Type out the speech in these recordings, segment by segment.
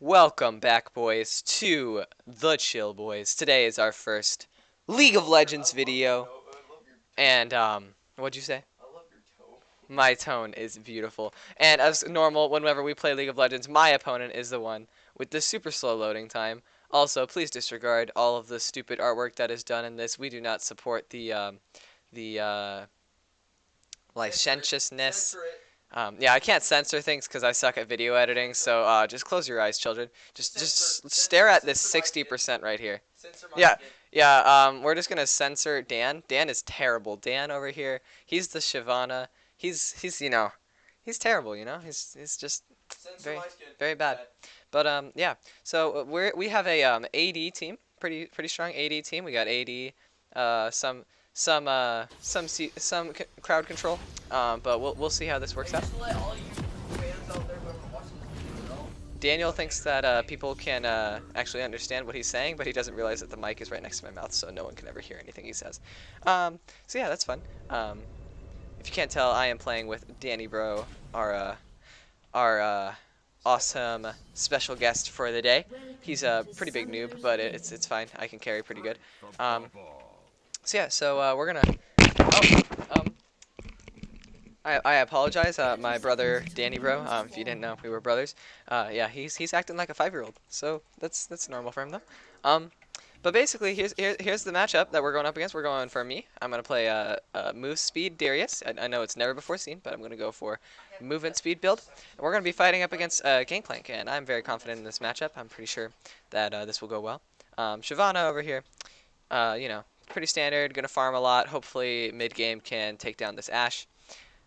Welcome back, boys, to The Chill Boys. Today is our first League of Legends video. And, what'd you say? I love your tone. My tone is beautiful. And as normal, whenever we play League of Legends, my opponent is the one with the super slow loading time. Also, please disregard all of the stupid artwork that is done in this. We do not support the licentiousness. Yeah, I can't censor things because I suck at video editing, so just close your eyes, children. Just stare at this 60% right here. Yeah, we're just gonna censor Dan. Dan is terrible. Dan over here, he's the Shyvana. He's he's terrible, you know? He's just very bad. But yeah. So we have a AD team, pretty strong AD team. We got AD, some crowd control. But we'll see how this works out. Daniel thinks that people can actually understand what he's saying, but he doesn't realize that the mic is right next to my mouth, so no one can ever hear anything he says. So yeah, that's fun. If you can't tell, I am playing with Dannybro, our awesome special guest for the day. He's a pretty big noob, but it's fine. I can carry pretty good. So yeah, so we're gonna. I apologize, my brother Dannybro. If you didn't know, we were brothers. Yeah, he's acting like a 5-year-old, so that's normal for him though. But basically, here's the matchup that we're going up against. We're going for me. I'm gonna play move speed Darius. I know it's never before seen, but I'm gonna go for movement speed build. And we're gonna be fighting up against Gangplank, and I'm very confident in this matchup. I'm pretty sure that this will go well. Shyvana over here, you know, pretty standard. Gonna farm a lot. Hopefully, mid game can take down this Ashe.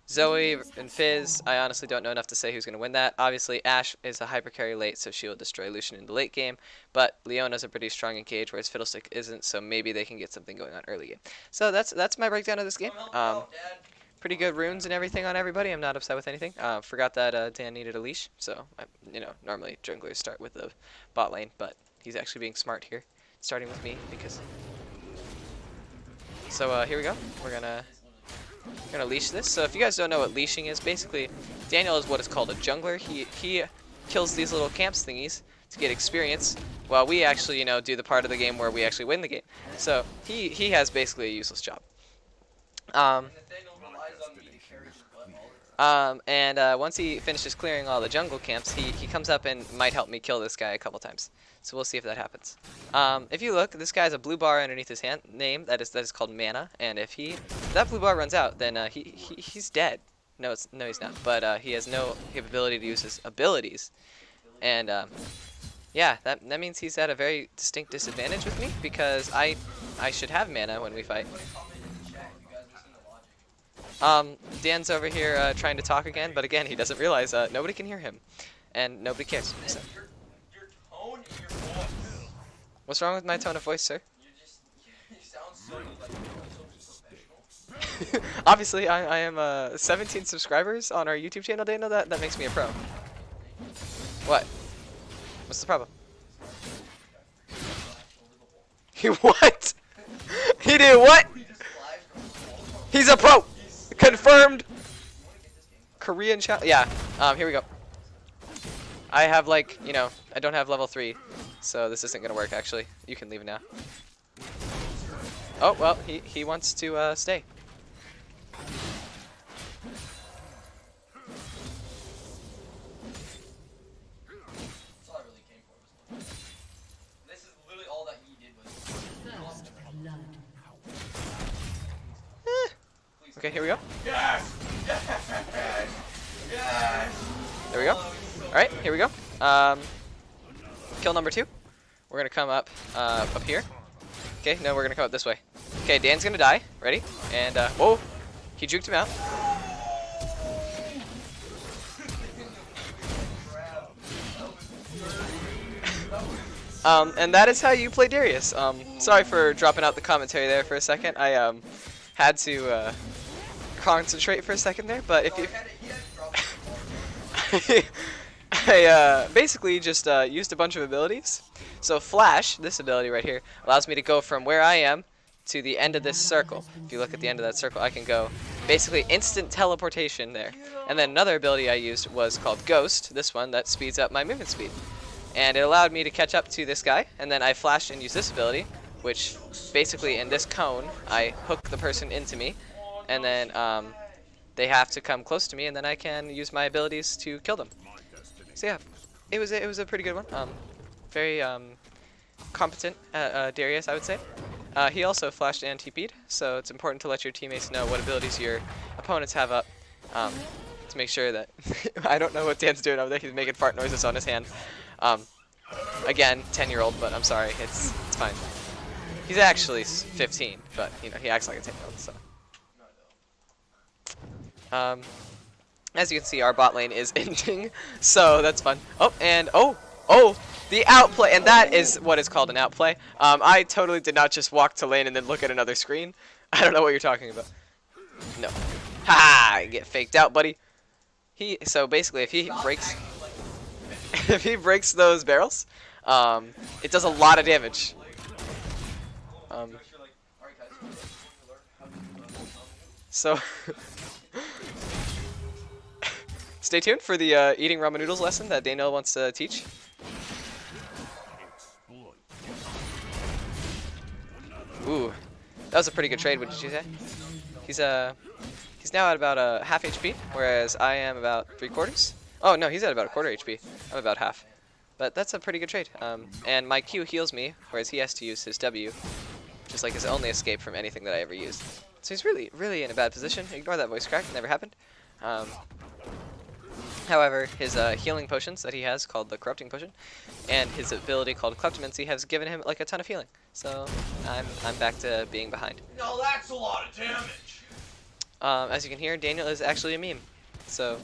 Zoe and Fizz, I honestly don't know enough to say who's going to win that. Obviously, Ashe is a hyper carry late, so she will destroy Lucian in the late game. But Leona's a pretty strong engage, whereas Fiddlestick isn't, so maybe they can get something going on early game. So that's my breakdown of this game. Pretty good runes and everything on everybody. I'm not upset with anything. Forgot that Dan needed a leash, so you know, normally junglers start with the bot lane, but he's actually being smart here, starting with me because. So here we go. We're gonna leash this. So if you guys don't know what leashing is, basically Daniel is what is called a jungler. He kills these little camps thingies to get experience, while we actually, you know, do the part of the game where we actually win the game. So he has basically a useless job. Once he finishes clearing all the jungle camps, he comes up and might help me kill this guy a couple times. So we'll see if that happens. If you look, this guy has a blue bar underneath his name that is called mana, and if that blue bar runs out, then he's dead. No, he's not. But he has no capability to use his abilities, and yeah, that means he's at a very distinct disadvantage with me because I should have mana when we fight. Dan's over here trying to talk again, but again, he doesn't realize nobody can hear him, and nobody cares. So. Your tone in your voice. What's wrong with my tone of voice, sir? You sound so professional. Obviously, I am 17 subscribers on our YouTube channel. Didn't know that? That makes me a pro. What? What's the problem? He what? He did what? He's a pro! Confirmed! Korean challenge. Yeah, here we go. I have, like, you know, I don't have level 3, so this isn't gonna work, actually. You can leave now. Oh, well, he wants to stay. This is literally all that he did was. Okay, here we go. Yes! Yes! There we go. Alright, here we go. Kill number 2. We're gonna come up here. Okay, no, we're gonna come up this way. Okay, Dan's gonna die. Ready? And whoa, he juked him out. And that is how you play Darius. Sorry for dropping out the commentary there for a second. I had to concentrate for a second there, but if you I basically just used a bunch of abilities. So Flash, this ability right here, allows me to go from where I am to the end of this circle. If you look at the end of that circle, I can go basically instant teleportation there. And then another ability I used was called Ghost, this one that speeds up my movement speed. and it allowed me to catch up to this guy, and then I flashed and used this ability, which basically in this cone, I hook the person into me, and then they have to come close to me, and then I can use my abilities to kill them. So yeah, it was a pretty good one. Very competent Darius, I would say. He also flashed and TP'd, so it's important to let your teammates know what abilities your opponents have up, to make sure that I don't know what Dan's doing over there. He's making fart noises on his hand. Again, 10-year-old, but I'm sorry, it's fine. He's actually 15, but you know he acts like a 10-year-old. So, as you can see, our bot lane is ending, so that's fun. Oh, and oh, the outplay, and that is what is called an outplay. I totally did not just walk to lane and then look at another screen. I don't know what you're talking about. No, ha! Get faked out, buddy. So basically, if he breaks, if he breaks those barrels, it does a lot of damage. So stay tuned for the eating ramen noodles lesson that Daniel wants to teach. Ooh, that was a pretty good trade. What did you say? He's now at about half HP, whereas I am about 3/4. Oh no, he's at about 1/4 HP. I'm about half. But that's a pretty good trade. And my Q heals me, whereas he has to use his W, which is like his only escape from anything that I ever used. So he's really in a bad position. Ignore that voice crack, it never happened. However, his healing potions that he has, called the Corrupting Potion, and his ability called Kleptomancy has given him like a ton of healing. So I'm back to being behind. No, that's a lot of damage. As you can hear, Daniel is actually a meme. So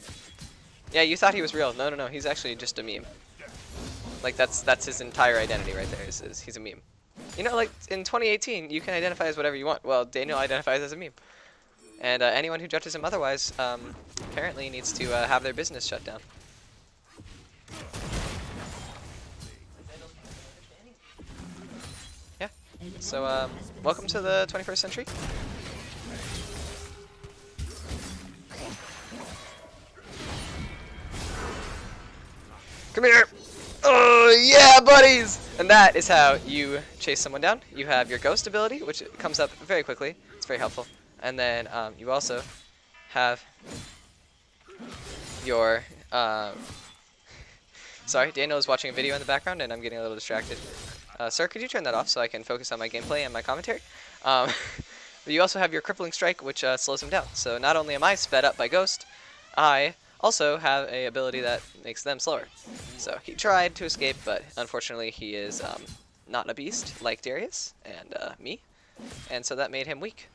yeah, you thought he was real. No, he's actually just a meme. Like that's his entire identity right there. Is he's a meme. You know, like in 2018, you can identify as whatever you want. Well, Daniel identifies as a meme. And anyone who judges him otherwise apparently needs to have their business shut down. Yeah. So welcome to the 21st century. Come here. Oh yeah, buddies! And that is how you chase someone down. You have your ghost ability, which comes up very quickly. It's very helpful. And then you also have your sorry, Daniel is watching a video in the background and I'm getting a little distracted. Sir, could you turn that off so I can focus on my gameplay and my commentary? But you also have your crippling strike, which slows him down. So not only am I sped up by ghost, I also have a ability that makes them slower. So he tried to escape, but unfortunately he is not a beast like Darius and me, and so that made him weak.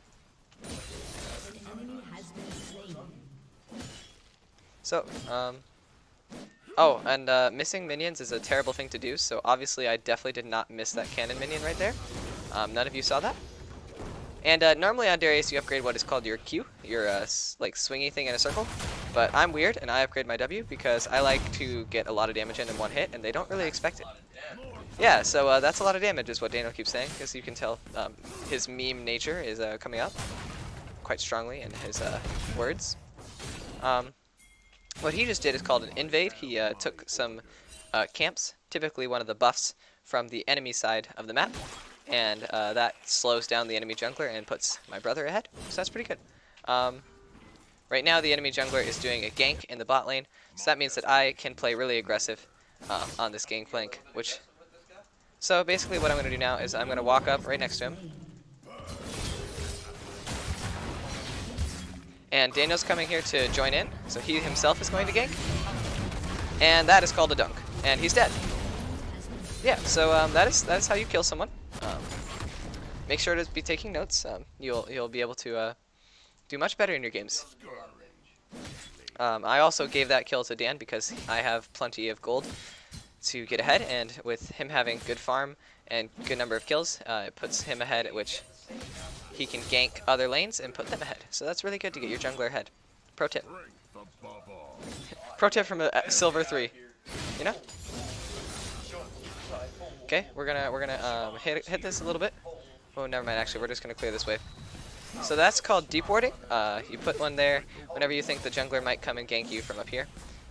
So, oh, and missing minions is a terrible thing to do, so obviously I definitely did not miss that cannon minion right there. None of you saw that. And normally on Darius you upgrade what is called your Q, your like swingy thing in a circle. But I'm weird and I upgrade my W because I like to get a lot of damage in one hit and they don't really expect it. Yeah, so that's a lot of damage is what Daniel keeps saying, because you can tell his meme nature is coming up quite strongly in his words. What he just did is called an invade. He took some camps, typically one of the buffs from the enemy side of the map, and that slows down the enemy jungler and puts my brother ahead, so that's pretty good. Right now the enemy jungler is doing a gank in the bot lane, so that means that I can play really aggressive on this gangplank, which... So basically what I'm going to do now is I'm going to walk up right next to him. And Daniel's coming here to join in, so he himself is going to gank. And that is called a dunk, and he's dead. Yeah, so that is how you kill someone. Make sure to be taking notes. You'll be able to do much better in your games. I also gave that kill to Dan because I have plenty of gold to get ahead, and with him having good farm and good number of kills, it puts him ahead, at which he can gank other lanes and put them ahead. So that's really good to get your jungler ahead. Pro tip. Pro tip from a silver 3. You know? Okay, we're gonna hit this a little bit. Oh, never mind. Actually, we're just gonna clear this wave. So that's called deep warding. You put one there whenever you think the jungler might come and gank you from up here.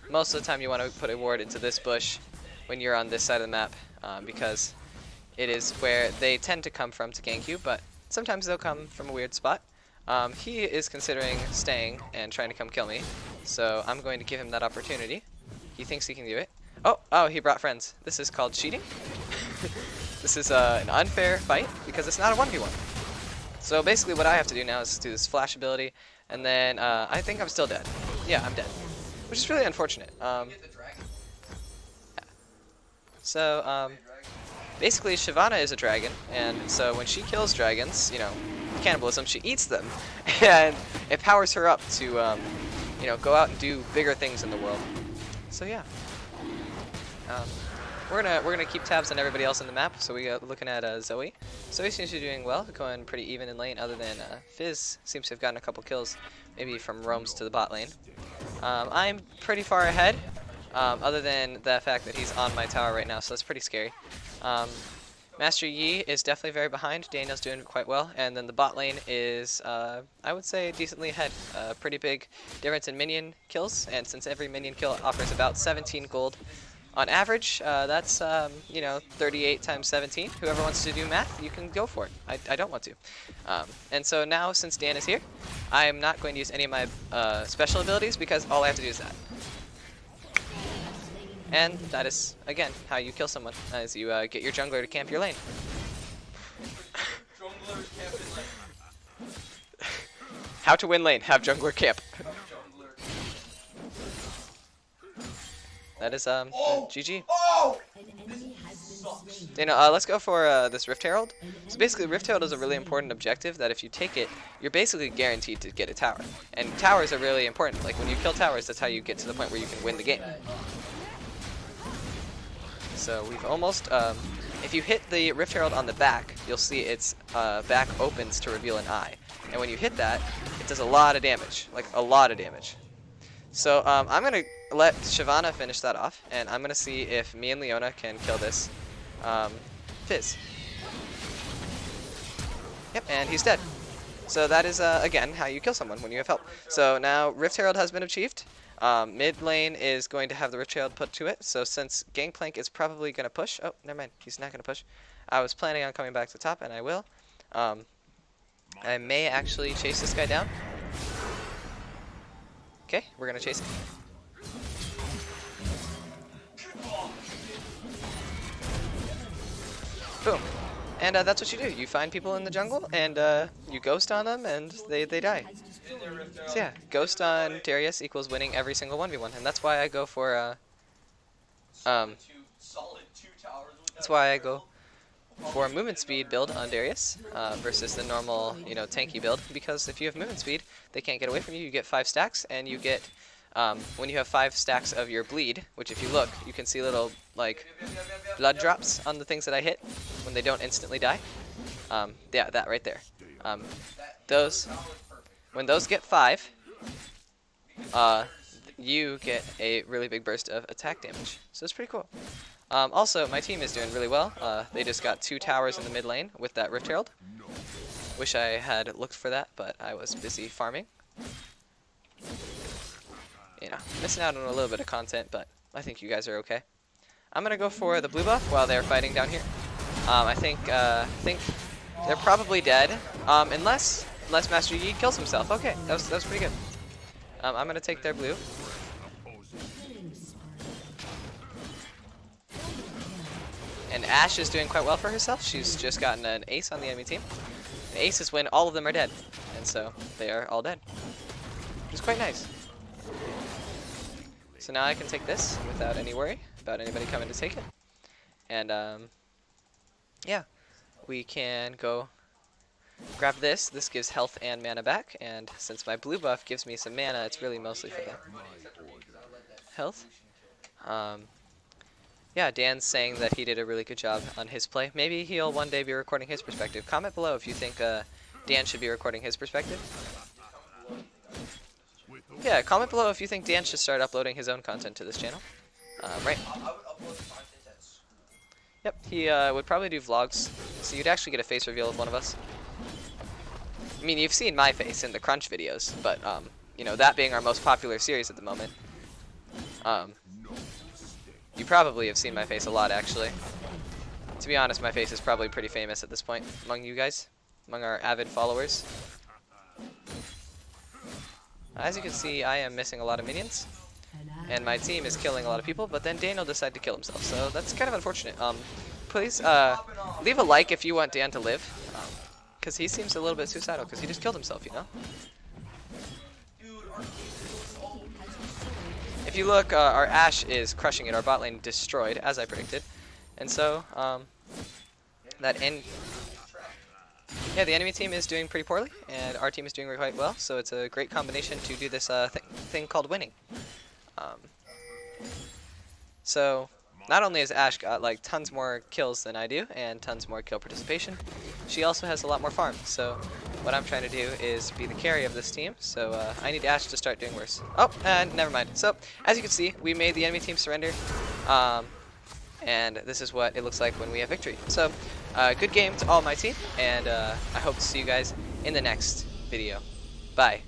Most of the time, you want to put a ward into this bush when you're on this side of the map, because it is where they tend to come from to gank you, but sometimes they'll come from a weird spot. He is considering staying and trying to come kill me, so I'm going to give him that opportunity. He thinks he can do it. Oh, he brought friends. This is called cheating. This is an unfair fight because it's not a 1v1. So basically what I have to do now is do this flash ability, and then I think I'm still dead. Yeah, I'm dead, which is really unfortunate. So basically Shyvana is a dragon, and so when she kills dragons, you know, cannibalism, she eats them, and it powers her up to, you know, go out and do bigger things in the world. So yeah, we're gonna keep tabs on everybody else in the map. So we got looking at Zoe. Zoe seems to be doing well, going pretty even in lane. Other than Fizz seems to have gotten a couple kills, maybe from roams to the bot lane. I'm pretty far ahead, other than the fact that he's on my tower right now, so that's pretty scary. Master Yi is definitely very behind. Daniel's doing quite well, and then the bot lane is, I would say, decently ahead. Pretty big difference in minion kills, and since every minion kill offers about 17 gold on average, that's, you know, 38 times 17. Whoever wants to do math, you can go for it. I don't want to. And so now, since Dan is here, I'm not going to use any of my special abilities because all I have to do is that. And that is, again, how you kill someone, is you get your jungler to camp your lane. Junglers camp in lane. How to win lane, have jungler camp. That is, GG. Oh! Dana, let's go for this Rift Herald. So basically, Rift Herald is a really important objective that if you take it, you're basically guaranteed to get a tower. And towers are really important. Like, when you kill towers, that's how you get to the point where you can win the game. So we've almost, if you hit the Rift Herald on the back, you'll see its back opens to reveal an eye. And when you hit that, it does a lot of damage, like a lot of damage. So I'm going to let Shyvana finish that off, and I'm going to see if me and Leona can kill this Fizz. Yep, and he's dead. So that is, again, how you kill someone when you have help. So now Rift Herald has been achieved. Mid lane is going to have the Rift Herald put to it, so since Gangplank is probably going to push... Oh, never mind, he's not going to push. I was planning on coming back to top, and I will. I may actually chase this guy down. Okay, we're going to chase him. Boom. And that's what you do. You find people in the jungle, and you ghost on them, and they die. So yeah, ghost on Darius equals winning every single 1v1, and that's why I go for that's why I go for a movement speed build on Darius versus the normal, you know, tanky build, because if you have movement speed, they can't get away from you. You get 5 stacks, and you get when you have 5 stacks of your bleed, which if you look, you can see little like blood drops on the things that I hit when they don't instantly die. Yeah, that right there. Those. When those get 5, you get a really big burst of attack damage. So it's pretty cool. Also, my team is doing really well. They just got 2 towers in the mid lane with that Rift Herald. Wish I had looked for that, but I was busy farming. You know, missing out on a little bit of content, but I think you guys are okay. I'm gonna go for the blue buff while they're fighting down here. I think they're probably dead, unless Master Yi kills himself. Okay, that was pretty good. I'm gonna take their blue. And Ashe is doing quite well for herself. She's just gotten an ace on the enemy team. The ace is when all of them are dead, and so they are all dead, which is quite nice. So now I can take this without any worry about anybody coming to take it. And yeah, we can go grab this. This gives health and mana back, and since my blue buff gives me some mana, it's really mostly for the health. Yeah, Dan's saying that he did a really good job on his play. Maybe he'll one day be recording his perspective. Comment below if you think Dan should be recording his perspective. Yeah, comment below if you think Dan should start uploading his own content to this channel. Right. Yep, he would probably do vlogs, so you'd actually get a face reveal of one of us. I mean, you've seen my face in the Crunch videos, but, you know, that being our most popular series at the moment. You probably have seen my face a lot, actually. To be honest, my face is probably pretty famous at this point among you guys, among our avid followers. As you can see, I am missing a lot of minions, and my team is killing a lot of people, but then Daniel decided to kill himself, so that's kind of unfortunate. Please leave a like if you want Dan to live, because he seems a little bit suicidal, because he just killed himself, you know? If you look, our Ashe is crushing it, our bot lane destroyed, as I predicted. And so, yeah, the enemy team is doing pretty poorly, and our team is doing quite well, so it's a great combination to do this thing called winning. So, not only has Ashe got like tons more kills than I do, and tons more kill participation, she also has a lot more farm. So, what I'm trying to do is be the carry of this team, so I need Ashe to start doing worse. Oh, never mind. So, as you can see, we made the enemy team surrender. And this is what it looks like when we have victory. So, good game to all my team, and I hope to see you guys in the next video. Bye.